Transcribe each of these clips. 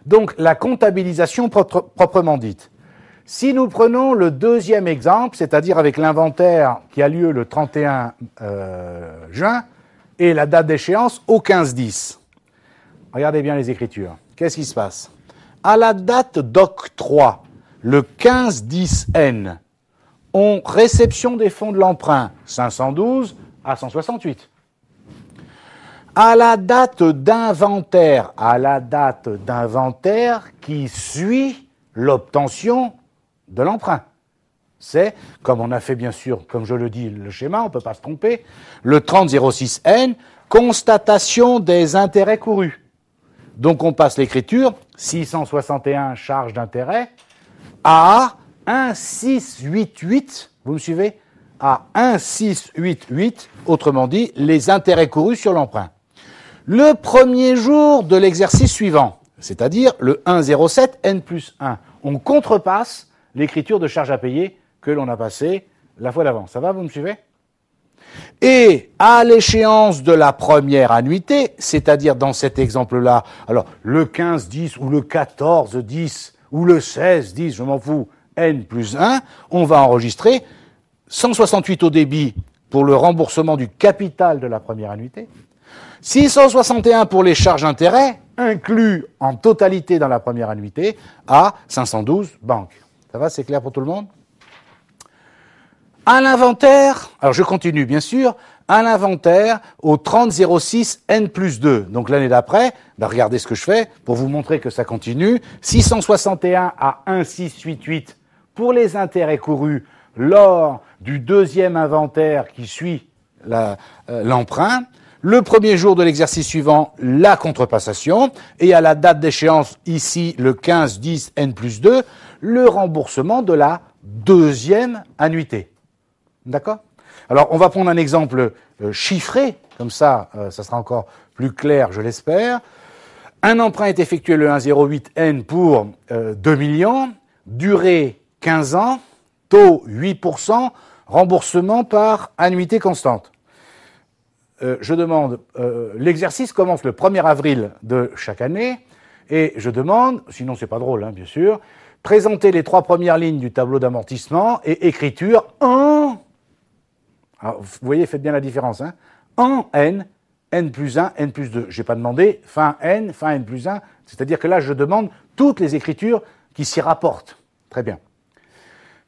Donc, la comptabilisation proprement dite. Si nous prenons le deuxième exemple, c'est-à-dire avec l'inventaire qui a lieu le 31 juin et la date d'échéance au 15-10. Regardez bien les écritures. Qu'est-ce qui se passe? À la date d'octroi, le 15-10N, on réception des fonds de l'emprunt 512 à 168. À la date d'inventaire qui suit l'obtention de l'emprunt. C'est, comme on a fait bien sûr, comme je le dis, le schéma, on ne peut pas se tromper, le 3006N, constatation des intérêts courus. Donc on passe l'écriture, 661 charges d'intérêt, à 1688, vous me suivez? À 1688, autrement dit, les intérêts courus sur l'emprunt. Le premier jour de l'exercice suivant, c'est-à-dire le 107 N plus 1, on contrepasse l'écriture de charges à payer que l'on a passée la fois d'avant. Ça va, vous me suivez? Et à l'échéance de la première annuité, c'est-à-dire dans cet exemple-là, alors le 15-10 ou le 14-10 ou le 16-10, je m'en fous, N plus 1, on va enregistrer 168 au débit pour le remboursement du capital de la première annuité, 661 pour les charges d'intérêt, inclus en totalité dans la première annuité, à 512 banques. Ça va, c'est clair pour tout le monde? À l'inventaire, alors je continue bien sûr, à l'inventaire au 3006 N plus 2. Donc l'année d'après, regardez ce que je fais pour vous montrer que ça continue. 661 à 1688 pour les intérêts courus lors du deuxième inventaire qui suit l'emprunt. Le premier jour de l'exercice suivant, la contrepassation. Et à la date d'échéance, ici, le 15-10 N plus 2, le remboursement de la deuxième annuité. D'accord? Alors, on va prendre un exemple chiffré, comme ça, ça sera encore plus clair, je l'espère. Un emprunt est effectué le 1,08N pour 2 millions, durée 15 ans, taux 8%, remboursement par annuité constante. Je demande, l'exercice commence le 1er avril de chaque année, et je demande, sinon c'est pas drôle, hein, bien sûr, présenter les 3 premières lignes du tableau d'amortissement et écriture en... Alors, vous voyez, faites bien la différence, hein, en N, N plus 1, N plus 2. Je n'ai pas demandé fin N plus 1, c'est-à-dire que là, je demande toutes les écritures qui s'y rapportent. Très bien.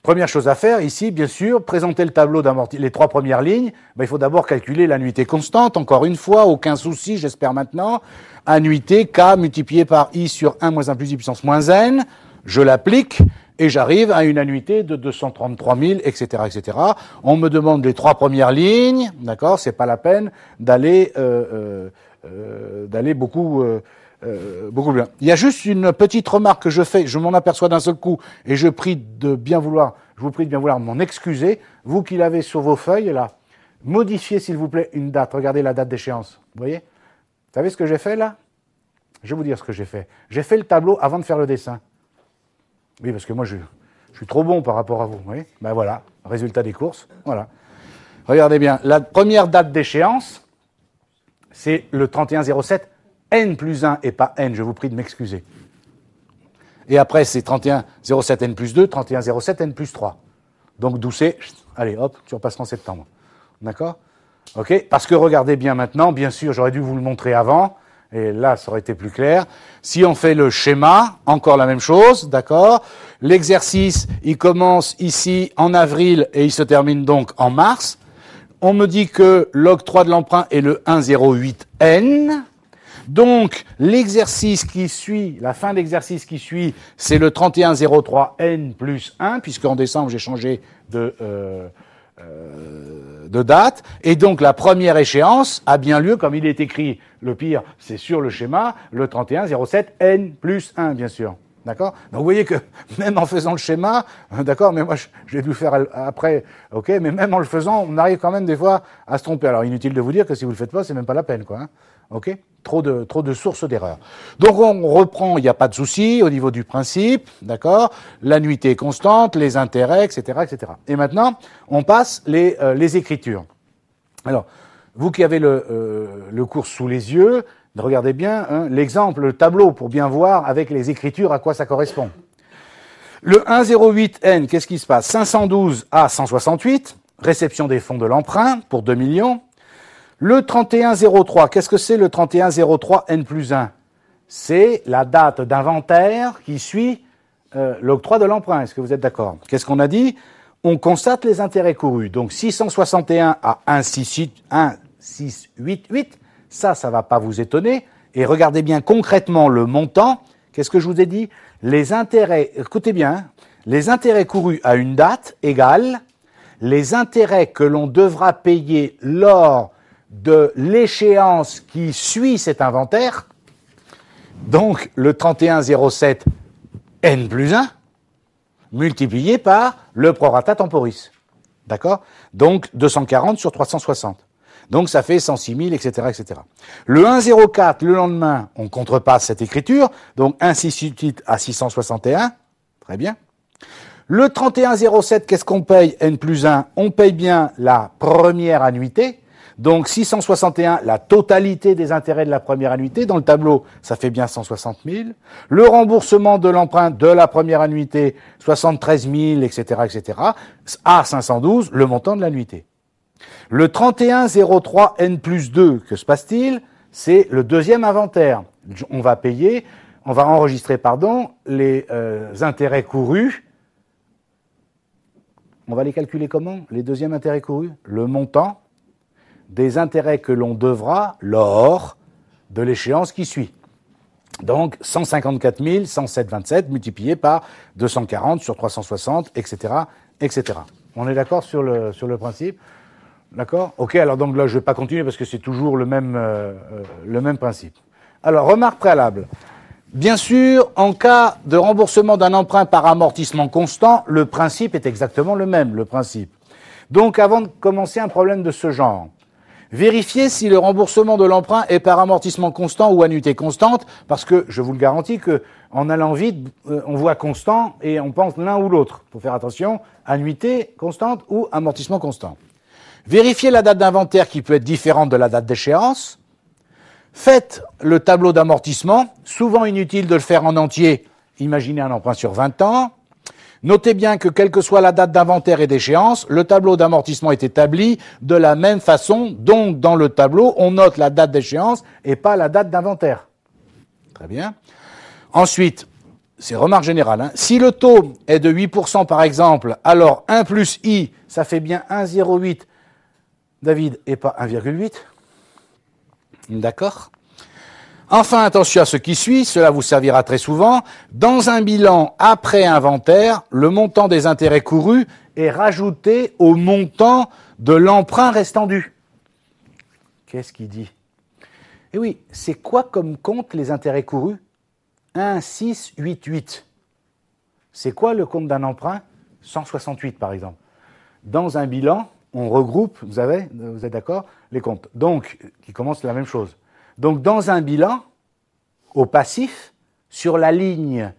Première chose à faire ici, bien sûr, présenter le tableau d'amortissement, les 3 premières lignes, il faut d'abord calculer l'annuité constante, encore une fois, aucun souci, j'espère maintenant. Annuité K multiplié par I sur 1 moins 1 plus I puissance moins N, je l'applique, et j'arrive à une annuité de 233 000, etc., etc. On me demande les 3 premières lignes, d'accord, c'est pas la peine d'aller beaucoup plus loin. Il y a juste une petite remarque que je fais, je m'en aperçois d'un seul coup, et je vous prie de bien vouloir m'en excuser, vous qui l'avez sur vos feuilles, là, modifiez s'il vous plaît une date, regardez la date d'échéance, vous voyez? Vous savez ce que j'ai fait là? Je vais vous dire ce que j'ai fait. J'ai fait le tableau avant de faire le dessin. Oui, parce que moi, je suis trop bon par rapport à vous. Oui, ben voilà, résultat des courses. Voilà. Regardez bien, la première date d'échéance, c'est le 31-07, N plus 1 et pas N, je vous prie de m'excuser. Et après, c'est 31-07 N plus 2, 31-07 N plus 3. Donc, d'où c'est, allez, hop, tu repasseras en septembre. D'accord? OK? Parce que regardez bien maintenant, bien sûr, j'aurais dû vous le montrer avant, et là, ça aurait été plus clair. Si on fait le schéma, encore la même chose, d'accord? L'exercice, il commence ici en avril et il se termine donc en mars. On me dit que l'octroi de l'emprunt est le 1,08N. Donc, l'exercice qui suit, la fin d'exercice qui suit, c'est le 31,03N plus 1, puisqu'en décembre, j'ai changé de date, et donc la première échéance a bien lieu, comme il est écrit, le pire, c'est sur le schéma, le 31-07 N plus 1, bien sûr. D'accord? Donc vous voyez que même en faisant le schéma, d'accord, mais moi je l'ai dû faire après, ok, mais même en le faisant, on arrive quand même des fois à se tromper. Alors inutile de vous dire que si vous le faites pas, c'est même pas la peine, quoi. Hein, ok? Trop de sources d'erreurs. Donc on reprend, il n'y a pas de souci au niveau du principe, d'accord? L'annuité est constante, les intérêts, etc., etc. Et maintenant, on passe les écritures. Alors, vous qui avez le cours sous les yeux, Regardez bien hein, l'exemple, le tableau, pour bien voir avec les écritures à quoi ça correspond. Le 1,08N, qu'est-ce qui se passe? 512 à 168, réception des fonds de l'emprunt pour 2 millions. Le 31,03, qu'est-ce que c'est le 31,03N plus 1? C'est la date d'inventaire qui suit l'octroi de l'emprunt. Est-ce que vous êtes d'accord? Qu'est-ce qu'on a dit? On constate les intérêts courus. Donc 661 à 1,688, ça ne va pas vous étonner. Et regardez bien concrètement le montant. Qu'est-ce que je vous ai dit? Les intérêts, écoutez bien, les intérêts courus à une date égale les intérêts que l'on devra payer lors de l'échéance qui suit cet inventaire. Donc le 31,07 N plus 1 multiplié par le prorata temporis. D'accord? Donc 240 sur 360. Donc ça fait 106 000, etc., etc. Le 1,04, le lendemain, on contrepasse cette écriture. Donc 1,688 à 661. Très bien. Le 31,07, qu'est-ce qu'on paye? N plus 1, on paye bien la première annuité. Donc 661, la totalité des intérêts de la première annuité. Dans le tableau, ça fait bien 160 000. Le remboursement de l'emprunt de la première annuité, 73 000, etc., etc. À 512, le montant de l'annuité. Le 31,03 N plus 2, que se passe-t-il? C'est le deuxième inventaire. On va enregistrer, les intérêts courus. On va les calculer comment? Les deuxièmes intérêts courus? Le montant des intérêts que l'on devra lors de l'échéance qui suit. Donc 154 107,27 multiplié par 240 sur 360, etc., etc. On est d'accord sur le principe? D'accord? Ok, alors donc là je ne vais pas continuer parce que c'est toujours le même principe. Alors, remarque préalable. Bien sûr, en cas de remboursement d'un emprunt par amortissement constant, le principe est exactement le même, le principe. Donc, avant de commencer un problème de ce genre, vérifiez si le remboursement de l'emprunt est par amortissement constant ou annuité constante, parce que je vous le garantis qu'en allant vite, on voit constant et on pense l'un ou l'autre. Il faut faire attention, annuité constante ou amortissement constant. Vérifiez la date d'inventaire qui peut être différente de la date d'échéance. Faites le tableau d'amortissement, souvent inutile de le faire en entier, imaginez un emprunt sur 20 ans. Notez bien que quelle que soit la date d'inventaire et d'échéance, le tableau d'amortissement est établi de la même façon, donc dans le tableau, on note la date d'échéance et pas la date d'inventaire. Très bien. Ensuite, c'est remarque générale, hein. Si le taux est de 8% par exemple, alors 1 plus I, ça fait bien 1,08, David, et pas 1,8. D'accord? Enfin, attention à ce qui suit, cela vous servira très souvent. Dans un bilan après inventaire, le montant des intérêts courus est rajouté au montant de l'emprunt restant dû. Qu'est-ce qu'il dit? Eh oui, c'est quoi comme compte les intérêts courus? 1,688. C'est quoi le compte d'un emprunt? 168 par exemple. Dans un bilan, on regroupe, vous êtes d'accord, les comptes. Donc, qui commencent la même chose. Donc, dans un bilan, au passif, sur la ligne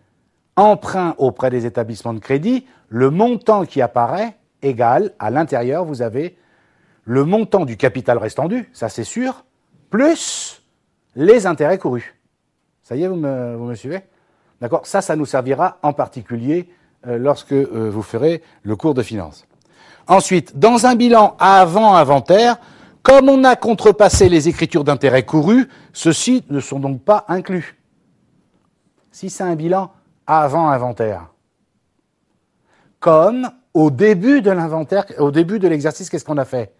emprunt auprès des établissements de crédit, le montant qui apparaît égale, à l'intérieur, vous avez le montant du capital restant dû, ça c'est sûr, plus les intérêts courus. Ça y est, vous me suivez? D'accord? Ça nous servira en particulier lorsque vous ferez le cours de finance. Ensuite, dans un bilan avant inventaire, comme on a contrepassé les écritures d'intérêts courus, ceux-ci ne sont donc pas inclus. Si c'est un bilan avant inventaire, comme au début de l'inventaire, au début de l'exercice, qu'est-ce qu'on a fait?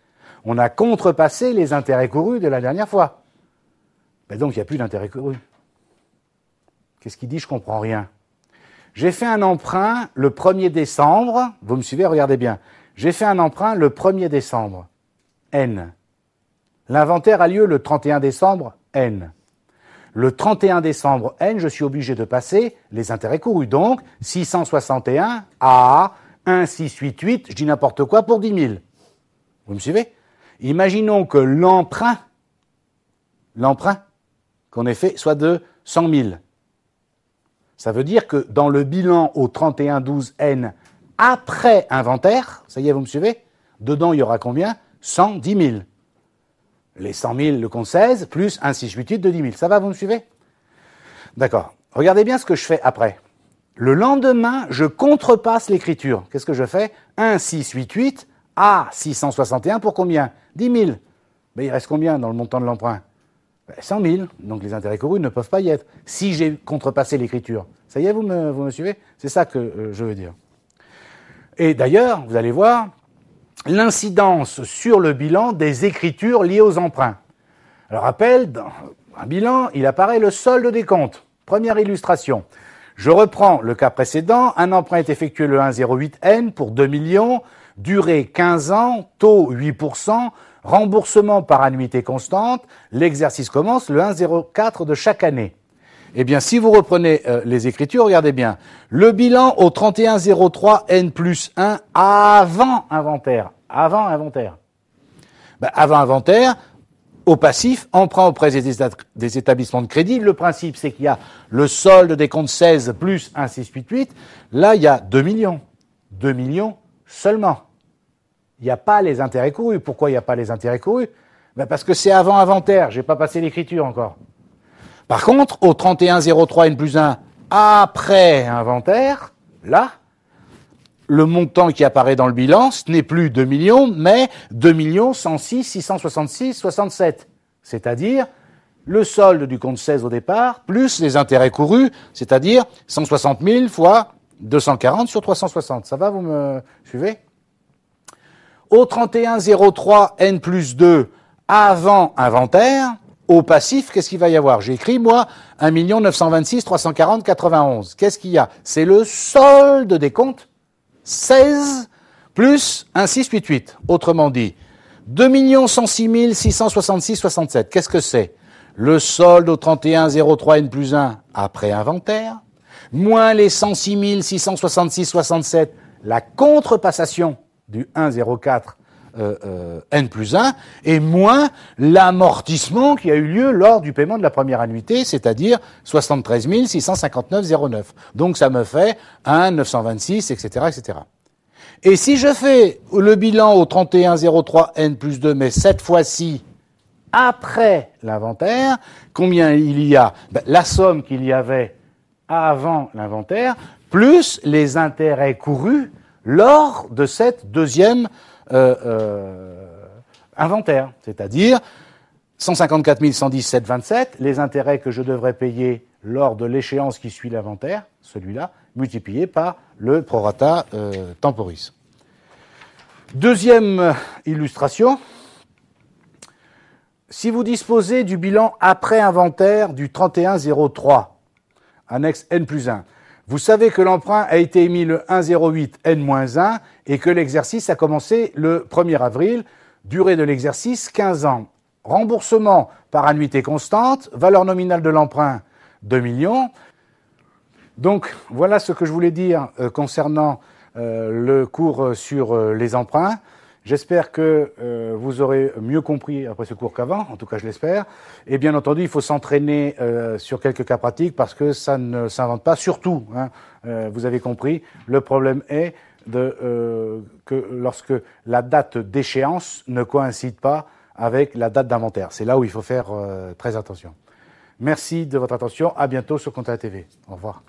On a contrepassé les intérêts courus de la dernière fois. Mais donc, il n'y a plus d'intérêts courus. Qu'est-ce qu'il dit? Je ne comprends rien. J'ai fait un emprunt le 1er décembre. Vous me suivez? Regardez bien. J'ai fait un emprunt le 1er décembre. N. L'inventaire a lieu le 31 décembre. N. Le 31 décembre N, je suis obligé de passer les intérêts courus. Donc, 661 à 1,688, je dis n'importe quoi pour 10 000. Vous me suivez? Imaginons que l'emprunt qu'on ait fait soit de 100 000. Ça veut dire que dans le bilan au 31/12 après inventaire, ça y est, vous me suivez? Dedans, il y aura combien? 110 000. les 100 000, le compte 16, plus 1 688 de 10 000. Ça va, vous me suivez? D'accord. Regardez bien ce que je fais après. Le lendemain, je contrepasse l'écriture. Qu'est-ce que je fais? 1 688 à 661 pour combien? 10 000. Ben, il reste combien dans le montant de l'emprunt? 100 000, donc les intérêts courus ne peuvent pas y être, si j'ai contrepassé l'écriture. Ça y est, vous me suivez? C'est ça que je veux dire. Et d'ailleurs, vous allez voir, l'incidence sur le bilan des écritures liées aux emprunts. Alors, rappel, dans un bilan, il apparaît le solde des comptes. Première illustration. Je reprends le cas précédent, un emprunt est effectué le 1,08N pour 2 millions, durée 15 ans, taux 8%, remboursement par annuité constante, l'exercice commence le 1,04 de chaque année. Eh bien, si vous reprenez les écritures, regardez bien. Le bilan au 31,03 N plus 1 avant inventaire. Avant inventaire. Ben, avant inventaire, au passif, emprunt auprès des établissements de crédit. Le principe, c'est qu'il y a le solde des comptes 16 plus 1,688. Là, il y a 2 millions. 2 millions seulement. Il n'y a pas les intérêts courus. Pourquoi il n'y a pas les intérêts courus? Ben parce que c'est avant inventaire. Je n'ai pas passé l'écriture encore. Par contre, au 31,03 N plus 1 après inventaire, là, le montant qui apparaît dans le bilan, ce n'est plus 2 millions, mais 2 106 666 67. C'est-à-dire le solde du compte 16 au départ, plus les intérêts courus, c'est-à-dire 160 000 fois 240 sur 360. Ça va, vous me suivez? Au 31,03 N plus 2 avant inventaire, au passif, qu'est-ce qu'il va y avoir? J'ai écrit, moi, 1 926 340 91. Qu'est-ce qu'il y a? C'est le solde des comptes 16 plus 1 688. Autrement dit, 2 106 666 67. Qu'est-ce que c'est? Le solde au 31,03 N plus 1 après inventaire, moins les 106 666 67, la contrepassation du 1,04 N plus 1, et moins l'amortissement qui a eu lieu lors du paiement de la première annuité, c'est-à-dire 73 659,09. Donc ça me fait 1 926, etc., etc. Et si je fais le bilan au 31,03 N plus 2, mais cette fois-ci après l'inventaire, combien il y a? Ben, la somme qu'il y avait avant l'inventaire, plus les intérêts courus lors de cette deuxième inventaire, c'est-à-dire 154 117,27, les intérêts que je devrais payer lors de l'échéance qui suit l'inventaire, celui-là, multiplié par le prorata temporis. Deuxième illustration, si vous disposez du bilan après inventaire du 31,03, annexe N plus 1, vous savez que l'emprunt a été émis le 1,08 N-1 et que l'exercice a commencé le 1er avril, durée de l'exercice 15 ans. Remboursement par annuité constante, valeur nominale de l'emprunt 2 millions. Donc voilà ce que je voulais dire concernant le cours sur les emprunts. J'espère que vous aurez mieux compris après ce cours qu'avant, en tout cas je l'espère. Et bien entendu, il faut s'entraîner sur quelques cas pratiques parce que ça ne s'invente pas. Surtout, vous avez compris, le problème est que lorsque la date d'échéance ne coïncide pas avec la date d'inventaire. C'est là où il faut faire très attention. Merci de votre attention. À bientôt sur Comptable TV. Au revoir.